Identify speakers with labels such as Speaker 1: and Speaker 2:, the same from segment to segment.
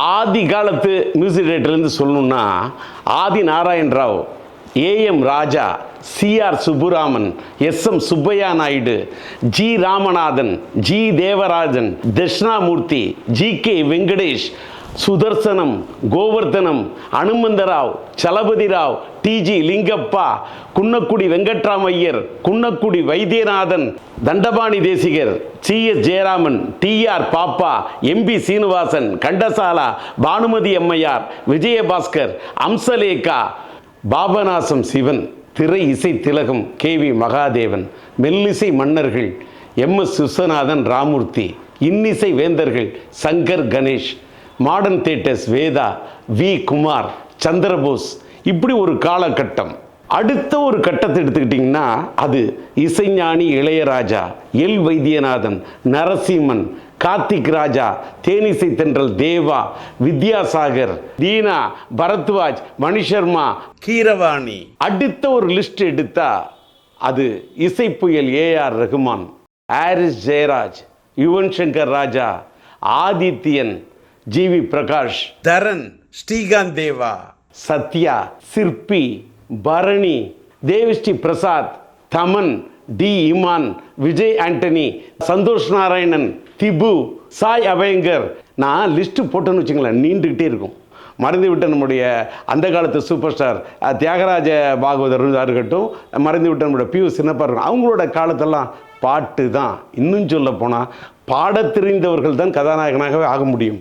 Speaker 1: ஆதி காலத்து மியூசிக் டைரக்டர்லேருந்து சொல்லணும்னா Adhi Narayan Rao, A M Raja, C R Subburaman, S M Subbaiah Naidu, G Ramanathan, G Devarajan, Dakshinamoorthy, G K Venkatesh, Sudarsanam, Govardhanam, Hanumantharao, Chalapathi Rao, T G Lingappa, Kunnakudi Venkataramaiyer, Kunnakudi Vaidyanathan, Dandapani Desikar, C S Jayaraman, T R Pappa, M B Srinivasan, Ghantasala, Bhanumathi அம்மையார், விஜயபாஸ்கர், அம்சலேகா, பாபநாசம் சிவன், திரை இசை திலகம் கேவி மகாதேவன், மெல்லிசை மன்னர்கள் எம்எஸ் விஸ்வநாதன் ராமூர்த்தி, இன்னிசை வேந்தர்கள் Shankar Ganesh, modern theatres Veda, V Kumar, Chandrabose. இப்படி ஒரு காலகட்டம். அடுத்த ஒரு கட்டத்தை எடுத்துக்கிட்டிங்கன்னா அது இசைஞானி இளையராஜா, எல் வைத்தியநாதன், நரசிம்மன், கார்த்திக் ராஜா, தேனிசை தென்றல் தேவா, வித்யாசாகர், தீனா, பரத்வாஜ், மணிஷர்மா, கீரவாணி. அடுத்த ஒரு லிஸ்ட் எடுத்தா அது இசை புயல் ஏஆர் ரகுமான், ஹாரிஸ் ஜெயராஜ், யுவன் சங்கர் ராஜா, ஆதித்யன், ஜிவி பிரகாஷ், தரன், ஸ்ரீகாந்த் தேவா, சத்யா, சிற்பி, பரணி, தேவிஸ்ரீ பிரசாத், தமன், டி இமான், விஜய் ஆண்டனி, சந்தோஷ் நாராயணன், திபு, சாய் அபயங்கர். நான் லிஸ்ட் போட்டேன்னு வச்சுங்களேன், நீண்டுக்கிட்டே இருக்கும். மறைந்து விட்ட நம்முடைய அந்த காலத்து சூப்பர் ஸ்டார் தியாகராஜ பாகவதர் இருக்கட்டும், மறைந்து விட்ட நம்முடைய பியூ சின்னப்பா இருக்கும், அவங்களோட காலத்தெல்லாம் பாட்டு தான். இன்னும் சொல்ல போனால் பாட தெரிந்தவர்கள் தான் கதாநாயகனாகவே ஆக முடியும்.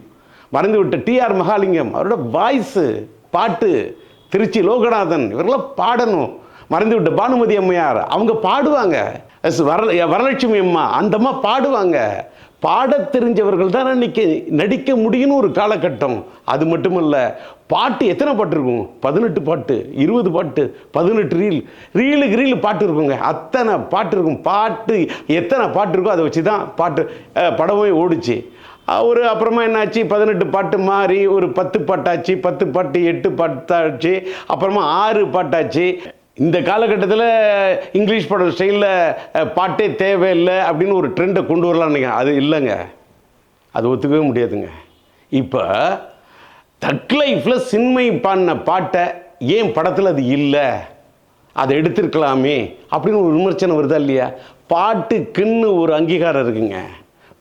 Speaker 1: மறைந்து விட்ட டிஆர் மகாலிங்கம், அவரோட வாய்ஸு பாட்டு, திருச்சி லோகநாதன், இவரெல்லாம் பாடணும். மறைந்து விட்ட பானுமதி அம்மையார், அவங்க பாடுவாங்க. வரலட்சுமி அம்மா, அந்த அம்மா பாடுவாங்க. பாட தெரிஞ்சவர்கள் தான் இன்னைக்கு நடிக்க முடியும்னு ஒரு காலகட்டம். அது மட்டுமல்ல, பாட்டு எத்தனை பாட்டு இருக்கும்? 18 பாட்டு, 20 பாட்டு, 18 ரீலுக்கு ரீல் பாட்டு இருக்குங்க. அத்தனை பாட்டு இருக்கும். பாட்டு எத்தனை பாட்டு இருக்கோ அதை வச்சு தான் பாட்டு படமே ஓடிச்சு. அப்புறமா என்னாச்சு, 18 பாட்டு மாறி ஒரு 10 பாட்டாச்சு, 10 பாட்டு 8 பாட்டாச்சு, அப்புறமா 6 பாட்டாச்சு. இந்த காலகட்டத்தில் இங்கிலீஷ் படம் ஸ்டைலில் பாட்டே தேவையில்லை அப்படின்னு ஒரு ட்ரெண்டை கொண்டு வரலான்னு நினைக்கிறேன். அது இல்லைங்க, அது ஒத்துக்கவே முடியாதுங்க. இப்போ தக் லைஃப்பில் சின்மை பாடின பாட்டை ஏன் படத்தில் அது இல்லை, அதை எடுத்திருக்கலாமே அப்படின்னு ஒரு விமர்சனம் வருதா இல்லையா? பாட்டுக்குன்னு ஒரு அங்கீகாரம் இருக்குங்க,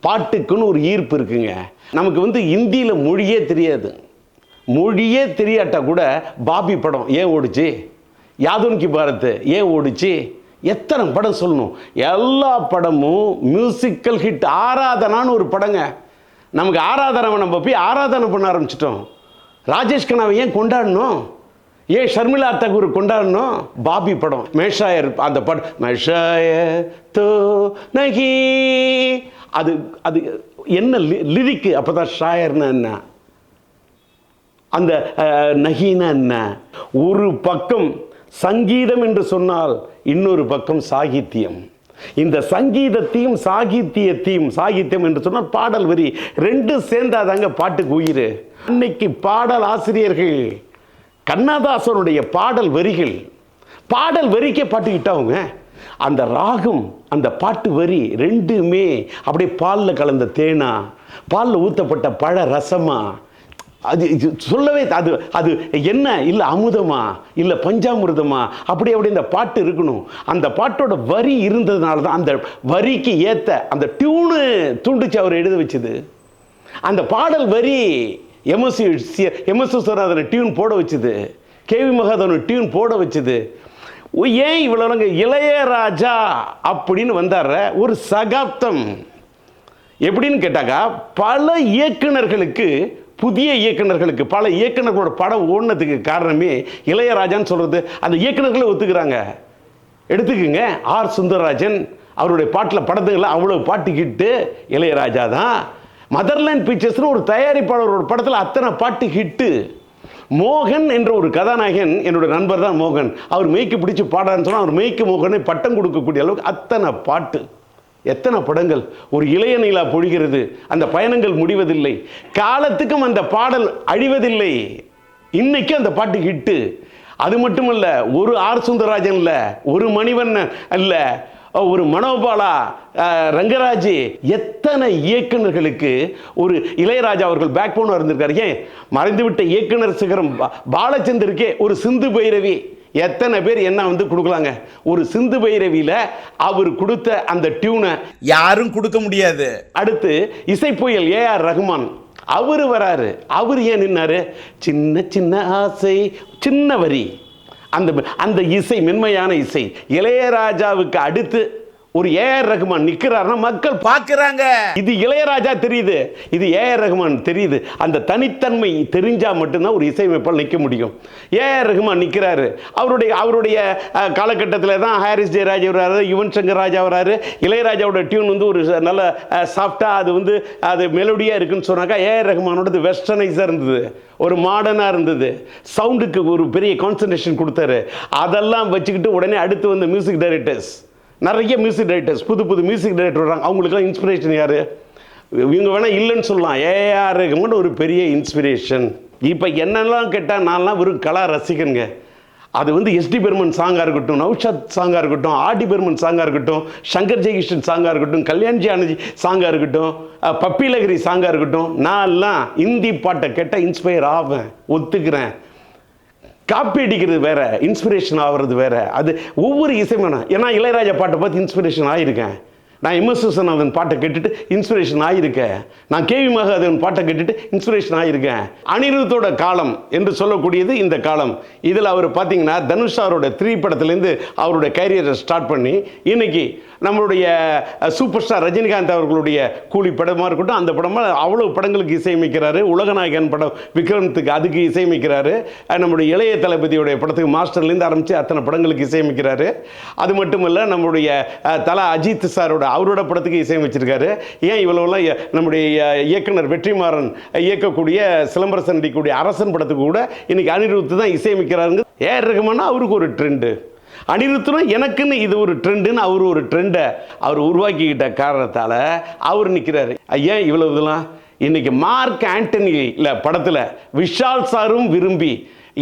Speaker 1: பாட்டுக்குன்னு ஒரு ஈர்ப்பு இருக்குங்க. நமக்கு ஹிந்தியில் மொழியே தெரியாது. மொழியே தெரியாட்டா கூட பாபி படம் ஏன் ஓடிச்சு, யாதுன் கி பாரத் ஏன் ஓடிச்சு, எத்தனை படம் சொல்லணும். எல்லா படமும் மியூசிக்கல் ஹிட். ஆராதனான்னு ஒரு படங்க, நமக்கு ஆராதனாவை நம்ம போய் ஆராதனை பண்ண ஆரம்பிச்சிட்டோம். ராஜேஷ் கண்ணாவை ஏன் கொண்டாடணும், ஏன் ஷர்மிளா தாக்கூர் கொண்டாடணும்? பாபி படம், மேஷாயர் அந்த படம், மேஷாயர் தோ நகி, அது அது என்ன லிரிக்கு? அப்போதான் ஷாயர்னா என்ன, அந்த நகினா என்ன? ஒரு பக்கம் சங்கீதம் என்று சொன்னால் இன்னொரு பக்கம் சாகித்யம். இந்த சங்கீதத்தையும் சாகித்யத்தையும், சாகித்யம் என்று சொன்னால் பாடல் வரி, ரெண்டும் சேர்ந்தாதாங்க பாட்டுக்கு உயிர். இன்னைக்கு பாடல் ஆசிரியர்கள், கண்ணதாசனுடைய பாடல் வரிகள், பாடல் வரிக்கே பாட்டுக்கிட்டவங்க. அந்த ராகம், அந்த பாட்டு வரி ரெண்டுமே அப்படியே பாலில் கலந்த தேனா, பாலில் ஊற்றப்பட்ட பழ ரசமா, அது சொல்லவே அது அது என்ன இல்லை, அமுதமா இல்லை பஞ்சாமிர்தமா, அப்படி இந்த பாட்டு இருக்கணும். அந்த பாட்டோட வரி இருந்ததுனால தான் அந்த வரிக்கு ஏற்ற அந்த டியூனு தூண்டுச்சு அவர் எழுத வச்சுது. அந்த பாடல் வரி எம்எஸ் விஸ்வநாதனை டியூன் போட வச்சுது, கேவி மகாதேவனை டியூன் போட வச்சுது. ஏன் இவ்வளோங்க இளையராஜா அப்படின்னு வந்தார ஒரு சகாப்தம். எப்படின்னு கேட்டாக்கா, பல இயக்குனர்களுக்கு, புதிய இயக்குனர்களுக்கு, பல இயக்குனர்களோட படம் ஓடினதுக்கு காரணமே இளையராஜான்னு சொல்கிறது அந்த இயக்குனர்களை ஒத்துக்கிறாங்க. எடுத்துக்குங்க, ஆர் சுந்தரராஜன் அவருடைய பாட்டில் படத்துக்கெல்லாம் அவ்வளோ பாட்டு ஹிட்டு இளையராஜா தான். மதர்லேண்ட் பிக்சர்ஸ்னு ஒரு தயாரிப்பாளரோட படத்தில் அத்தனை பாட்டு ஹிட்டு. மோகன் என்ற ஒரு கதாநாயகன், என்னோட நண்பர் தான் மோகன், அவர் மெய்க்கு பிடிச்சி பாடான்னு சொன்னால் அவர் மெய்க்கு மோகனை பட்டம் கொடுக்கக்கூடிய அளவுக்கு அத்தனை பாட்டு, எத்தனை படங்கள். ஒரு இளைய நிலா பொழிகிறது, அந்த பயணங்கள் முடிவதில்லை, காலத்துக்கும் அந்த பாடல் அழிவதில்லை, இன்னைக்கு அந்த பாட்டு ஹிட்டு. அது மட்டுமல்ல, ஒரு ஆர் சுந்தரராஜன் இல்லை, ஒரு மணிவண்ணன் இல்லை, ஒரு மனோபாலா, ரங்கராஜ், எத்தனை இயக்குநர்களுக்கு ஒரு இளையராஜா அவர்கள் பேக் போனா இருந்திருக்காரு. ஏன் மறைந்துவிட்ட இயக்குனர் சிகரம் பாலச்சந்தருக்கே ஒரு சிந்து பைரவி எத்தனை பேர் என்ன வந்து கொடுக்கலாங்க. ஒரு சிந்து பைரவியில அவர் கொடுத்த அந்த டியூனை யாரும் கொடுக்க முடியாது. அடுத்து இசை புயல் ஏஆர் ரஹ்மான் அவர் வராரு. அவர் ஏன் நின்னாரு? சின்ன சின்ன ஆசை, சின்ன வரி, அந்த இசை மென்மையான இசை. இளையராஜாவுக்கு அடுத்து ஒரு ஏஆர் ரஹ்மான் நிற்கிறாருன்னா மக்கள் பார்க்குறாங்க. இது இளையராஜா தெரியுது, இது ஏஆர் ரஹ்மான் தெரியுது. அந்த தனித்தன்மை தெரிஞ்சால் மட்டும்தான் ஒரு இசையமைப்பால் நிற்க முடியும். ஏஆர் ரஹ்மான் நிற்கிறாரு. அவருடைய காலகட்டத்தில் தான் ஹாரிஸ் ஜெயராஜ் வர்றாரு, யுவன் சங்கர் ராஜா வர்றாரு. இளையராஜாவோட டியூன் வந்து ஒரு நல்ல சாஃப்டாக அது மெலோடியாக இருக்குன்னு சொன்னாக்கா, ஏஆர் ரஹ்மானோடது வெஸ்டர்னைஸாக இருந்தது, ஒரு மாடர்னாக இருந்தது, சவுண்டுக்கு ஒரு பெரிய கான்சன்ட்ரேஷன் கொடுத்தாரு. அதெல்லாம் வச்சுக்கிட்டு உடனே அடுத்து வந்த மியூசிக் டைரக்டர்ஸ், நிறைய மியூசிக் டைரக்டர்ஸ், புது மியூசிக் டைரக்டர் வர்றாங்க. அவங்களுக்குலாம் இன்ஸ்பிரேஷன் யார்? இவங்க வேணால் இல்லைன்னு சொல்லலாம். ஏஆர் ரஹ்மான் ஒரு பெரிய இன்ஸ்பிரேஷன். இப்போ என்னெல்லாம் கேட்டால் நான்லாம் ஒரு கலா ரசிகனுங்க. அது எஸ்டி பெர்மன் சாங்காக இருக்கட்டும், நௌஷாத் சாங்காக இருக்கட்டும், ஆர்டி பெர்மன் சாங்காக இருக்கட்டும், சங்கர் ஜெயகிருஷ்ணன் சாங்காக இருக்கட்டும், கல்யாண்ஜி ஆனந்தி சாங்காக இருக்கட்டும், பப்பி லஹரி சாங்காக இருக்கட்டும், நான்லாம் ஹிந்தி பாட்டை கேட்டால் இன்ஸ்பயர் ஆவேன், ஒத்துக்கிறேன். காப்பி அடிக்கிறது வேற, இன்ஸ்பிரேஷன் ஆகிறது வேற. அது ஒவ்வொரு இசைமான, ஏன்னா இளையராஜா பாட்டை பார்த்து இன்ஸ்பிரேஷன் ஆகியிருக்கேன். நான் எம்.எஸ். விஸ்வநாதன் பாட்டை கேட்டுட்டு இன்ஸ்பிரேஷன் ஆகியிருக்கேன். நான் கேவி மகாதேவன் பாட்டை கேட்டுட்டு இன்ஸ்பிரேஷன் ஆகியிருக்கேன். அனிருத்தோட காலம் என்று சொல்லக்கூடியது இந்த காலம். இதில் அவர் பார்த்தீங்கன்னா தனுஷாரோட 3 படத்துலேருந்து அவருடைய கேரியரை ஸ்டார்ட் பண்ணி இன்னைக்கு நம்மளுடைய சூப்பர் ஸ்டார் ரஜினிகாந்த் அவர்களுடைய கூலி படமாக இருக்கட்டும், அந்த படமாக அவ்வளோ படங்களுக்கு இசையமைக்கிறாரு. உலகநாயகன் படம் விக்ரமத்துக்கு அதுக்கு இசையமைக்கிறாரு. நம்முடைய இளைய தளபதியுடைய படத்துக்கு மாஸ்டர்லேருந்து ஆரம்பித்து அத்தனை படங்களுக்கு இசையமைக்கிறாரு. அது மட்டுமல்ல, நம்முடைய தலா அஜித் சாரோட அவரோட படத்துக்கு இசையமைச்சிருக்காரு. ஏன் இவ்வளவுலாம் நம்முடைய இயக்குனர் வெற்றிமாறன் இயக்கக்கூடிய சிலம்பரசன் நடிக்கக்கூடிய அரசன் படத்துக்கு கூட இன்னைக்கு அனிருத் தான் இசையமைக்கிறாருங்க. ஏஆர் ரஹ்மான் அவருக்கு ஒரு ட்ரெண்டு, அனிருத்னா எனக்குன்னு இது ஒரு ட்ரெண்டுன்னு அவர் ஒரு ட்ரெண்டை அவர் உருவாக்கிக்கிட்ட காரணத்தால் அவர் நிற்கிறாரு. ஏன் இவ்வளவு இதெல்லாம்? இன்னைக்கு மார்க் ஆண்டனியில் படத்தில் விஷால் சாரும் விரும்பி,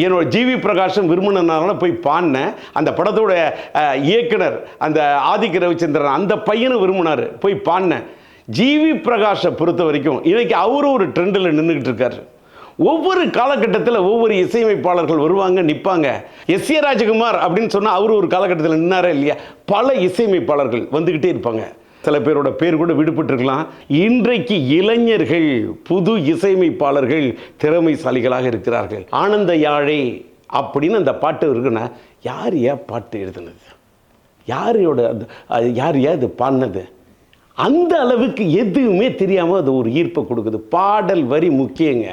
Speaker 1: என்னோட ஜிவி பிரகாஷும் விரும்பினால போய் பாடினேன். அந்த படத்தோட இயக்குனர் அந்த ஆதிக்க ரவிச்சந்திரன் அந்த பையனும் விரும்பினார், போய் பாடினேன். ஜிவி பிரகாஷை பொறுத்த வரைக்கும் இன்னைக்கு அவரும் ஒரு ட்ரெண்டில் நின்றுக்கிட்டு இருக்காரு. ஒவ்வொரு காலகட்டத்தில் ஒவ்வொரு இசையமைப்பாளர்கள் வருவாங்க, நிற்பாங்க. எஸ்.ஏ. ராஜகுமார் அப்படின்னு சொன்னால் அவர் ஒரு காலகட்டத்தில் நின்னாரே இல்லையா? பல இசையமைப்பாளர்கள் வந்துக்கிட்டே இருப்பாங்க. சில பேரோட பேர் கூட விடுபட்டிருக்கலாம். இன்றைக்கு இளைஞர்கள் புது இசையமைப்பாளர்கள் திறமைசாலிகளாக இருக்கிறார்கள். ஆனந்த யாழை அப்படின்னு அந்த பாட்டு இருக்குன்னா, யார் ஏன் பாட்டு எழுதுனது, யாரோட யார் ஏன் அது பாடினது, அந்த அளவுக்கு எதுவுமே தெரியாமல் அது ஒரு ஈர்ப்பை கொடுக்குது. பாடல் வரி முக்கியங்க.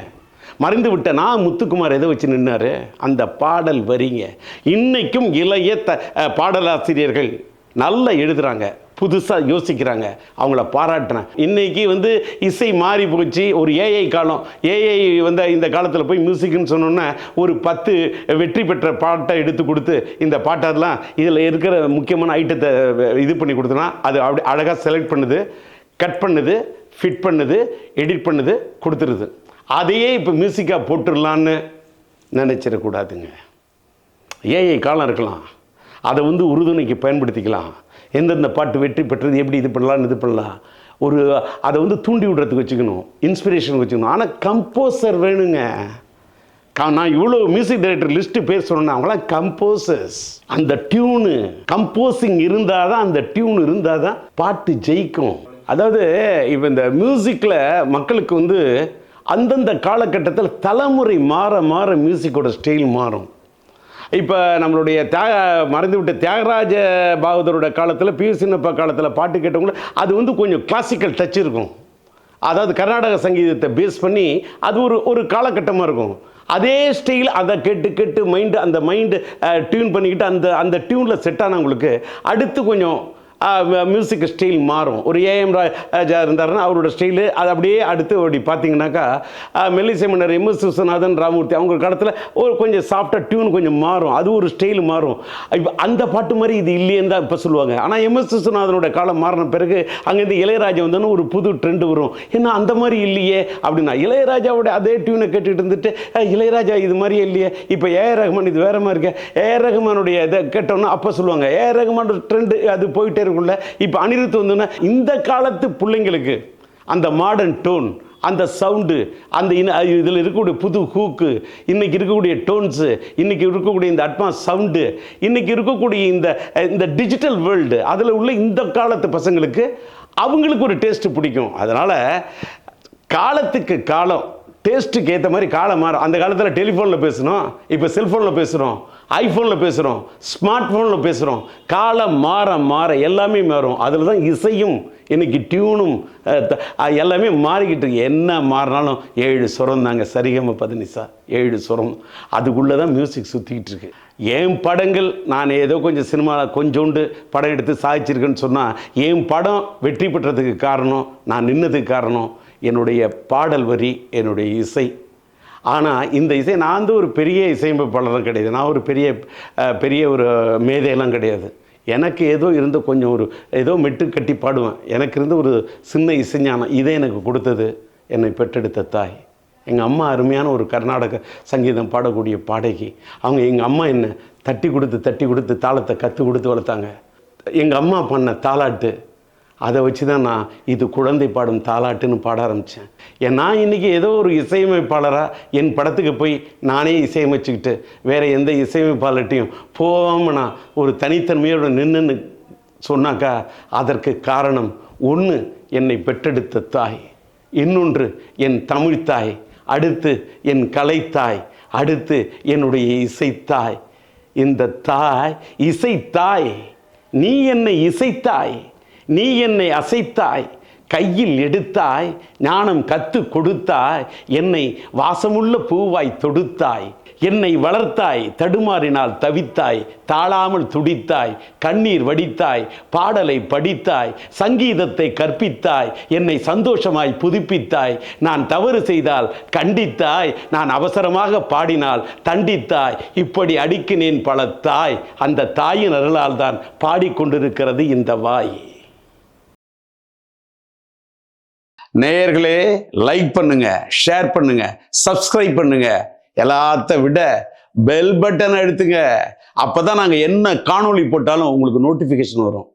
Speaker 1: மறைந்து விட்ட நான் முத்துக்குமார் எதை வச்சு நின்னாரு? அந்த பாடல் வரிங்க. இன்னைக்கும் இளைய பாடலாசிரியர்கள் நல்லா எழுதுறாங்க, புதுசாக யோசிக்கிறாங்க, அவங்கள பாராட்டுறேன். இன்றைக்கி இசை மாறி போச்சு. ஒரு ஏஐ காலம். ஏஐ இந்த காலத்தில் போய் மியூசிக்னு சொன்னோன்னா ஒரு 10 வெற்றி பெற்ற பாட்டை எடுத்து கொடுத்து இந்த பாட்டெல்லாம் இதில் இருக்கிற முக்கியமான ஐட்டத்தை இது பண்ணி கொடுத்தோன்னா அது அப்படி அழகாக செலக்ட் பண்ணுது, கட் பண்ணுது, ஃபிட் பண்ணுது, எடிட் பண்ணுது, கொடுத்துருது. அதையே இப்போ மியூசிக்காக போட்டுடலான்னு நினச்சிடக்கூடாதுங்க. ஏஐ காலம் இருக்கலாம், அதை உறுதுணைக்கு பயன்படுத்திக்கலாம். எந்தெந்த பாட்டு வெற்றி பெற்றது, எப்படி இது பண்ணலாம், அதை தூண்டி விடுறதுக்கு வச்சுக்கணும், இன்ஸ்பிரேஷன் வச்சுக்கணும். ஆனால் கம்போசர் வேணுங்க. நான் இவ்வளோ மியூசிக் டைரக்டர் லிஸ்ட்டு பேர் சொன்னேன், அவங்களாம் கம்போசர்ஸ். அந்த டியூனு கம்போசிங் இருந்தால் தான், அந்த டியூன் இருந்தால் தான் பாட்டு ஜெயிக்கும். அதாவது இப்போ இந்த மியூசிக்கில் மக்களுக்கு அந்தந்த காலகட்டத்தில் தலைமுறை மாற மாற மியூசிக்கோட ஸ்டைல் மாறும். இப்போ நம்மளுடைய மறைந்துவிட்ட தியாகராஜ பாகவதரோட காலத்தில், பி. சின்னப்பா காலத்தில் பாட்டு கேட்டவங்கள அது கொஞ்சம் கிளாசிக்கல் டச் இருக்கும். அதாவது கர்நாடக சங்கீதத்தை பேஸ் பண்ணி அது ஒரு காலகட்டமாக இருக்கும். அதே ஸ்டைல் அதை கேட்டு அந்த மைண்டு டியூன் பண்ணிக்கிட்டு அந்த டியூனில் செட் ஆனவங்களுக்கு அடுத்து கொஞ்சம் மியூசிக் ஸ்டைல் மாறும். ஒரு ஏஎம் ராஜா இருந்தாருன்னா அவரோட ஸ்டைலு அது அப்படியே அடுத்து அப்படி பார்த்தீங்கன்னாக்கா மெல்லிசை மன்னர் எம்.எஸ். விஸ்வநாதன், ராமூர்த்தி அவங்க காலத்தில் கொஞ்சம் சாஃப்டாக டியூன் கொஞ்சம் மாறும், அது ஒரு ஸ்டைல் மாறும். இப்போ அந்த பாட்டு மாதிரி இது இல்லையேன்னு தான் இப்போ சொல்லுவாங்க. ஆனால் எம்.எஸ். விஸ்வநாதனோட காலம் மாறின பிறகு அங்கேருந்து இளையராஜா வந்தோன்னு ஒரு புது ட்ரெண்டு வரும். ஏன்னா அந்த மாதிரி இல்லையே அப்படின்னா இளையராஜாவோட அதே டியூனை கேட்டுட்டு இருந்துட்டு இளையராஜா இது மாதிரியே இல்லையே, இப்போ ஏஆர் ரஹ்மான் இது வேற மாதிரி இருக்க, ஏஆர் ரஹ்மானுடைய இதை கேட்டோன்னா அப்போ சொல்லுவாங்க ஏஆர் ரஹ்மானோட ட்ரெண்டு அது போயிட்டே பேருக்குள்ள இப்போ அனிருத் வந்தோன்னா இந்த காலத்து பிள்ளைங்களுக்கு அந்த மாடர்ன் டோன், அந்த சவுண்டு, அந்த இதில் இருக்கக்கூடிய புது ஹூக்கு, இன்றைக்கி இருக்கக்கூடிய டோன்ஸு, இன்றைக்கி இருக்கக்கூடிய இந்த அட்வான்ஸ் சவுண்டு, இன்றைக்கி இருக்கக்கூடிய இந்த டிஜிட்டல் வேர்ல்டு, அதில் உள்ள இந்த காலத்து பசங்களுக்கு அவங்களுக்கு ஒரு டேஸ்ட்டு பிடிக்கும். அதனால் காலத்துக்கு காலம் டேஸ்ட்டுக்கு ஏற்ற மாதிரி காலம் மாறும். அந்த காலத்தில் டெலிஃபோனில் பேசணும், இப்போ செல்ஃபோனில் பேசுகிறோம், ஐஃபோனில் பேசுகிறோம், ஸ்மார்ட் ஃபோனில் பேசுகிறோம். காலம் மாற மாற எல்லாமே மாறும். அதில் தான் இசையும் இன்றைக்கி டியூனும் எல்லாமே மாறிக்கிட்டு இருக்கு. என்ன மாறினாலும் 7 சுரம் தாங்க, சரிகம பதனிசா 7 சுரம். அதுக்குள்ளே தான் மியூசிக் சுற்றிக்கிட்டு இருக்கு. என் படங்கள் நான் ஏதோ கொஞ்சம் சினிமாவில் கொஞ்சோண்டு படம் எடுத்து சாதிச்சிருக்கேன்னு சொன்னால், என் படம் வெற்றி பெற்றதுக்கு காரணம், நான் நின்னதுக்கு காரணம் என்னுடைய பாடல் வரி, என்னுடைய இசை. ஆனால் இந்த இசை நான் வந்து ஒரு பெரிய இசையமைப்பாளரும் கிடையாது, நான் ஒரு பெரிய ஒரு மேதையெல்லாம் கிடையாது. எனக்கு ஏதோ இருந்த கொஞ்சம் ஒரு ஏதோ மெட்டு கட்டி பாடுவேன். எனக்கு இருந்த ஒரு சின்ன இசைஞானம், இதை எனக்கு கொடுத்தது என்னை பெற்றெடுத்த தாய். எங்கள் அம்மா அருமையான ஒரு கர்நாடக சங்கீதம் பாடக்கூடிய பாடகி. அவங்க எங்கள் அம்மா என்னை தட்டி கொடுத்து தாளத்தை கற்றுக் கொடுத்து வளர்த்தாங்க. எங்கள் அம்மா பண்ண தாலாட்டு, அதை வச்சு தான் நான் இது குழந்தை பாடும் தாலாட்டுன்னு பாட ஆரம்பித்தேன். நான் இன்றைக்கி ஏதோ ஒரு இசையமைப்பாளராக என் படத்துக்கு போய் நானே இசையமைச்சுக்கிட்டு வேறு எந்த இசையமைப்பாளர்கிட்டையும் போகாமல் நான் ஒரு தனித்தன்மையோடு நின்றுன்னு சொன்னாக்கா, அதற்கு காரணம் ஒன்று என்னை பெற்றெடுத்த தாய், இன்னொன்று என் தமிழ்த்தாய், அடுத்து என் கலைத்தாய், அடுத்து என்னுடைய இசைத்தாய். இந்த தாய் இசைத்தாய், நீ என்னை இசைத்தாய், நீ என்னை அசைத்தாய், கையில் எடுத்தாய், ஞானம் கத்து கொடுத்தாய், என்னை வாசமுள்ள பூவாய் தொடுத்தாய், என்னை வளர்த்தாய், தடுமாறினால் தவித்தாய், தாழாமல் துடித்தாய், கண்ணீர் வடித்தாய், பாடலை படித்தாய், சங்கீதத்தை கற்பித்தாய், என்னை சந்தோஷமாய் புதுப்பித்தாய், நான் தவறு செய்தால் கண்டித்தாய், நான் அவசரமாக பாடினால் தண்டித்தாய், இப்படி அடுக்கினேன் பல தாய். அந்த தாயின் அருளால் தான் பாடிக்கொண்டிருக்கிறது இந்த வாய். நேயர்களே, லைக் பண்ணுங்க, ஷேர் பண்ணுங்க, சப்ஸ்கிரைப் பண்ணுங்க. எல்லாத்த விட பெல் பட்டன் அழுத்துங்க. அப்பதான் நாங்கள் என்ன காணொளி போட்டாலும் உங்களுக்கு நோட்டிஃபிகேஷன் வரும்.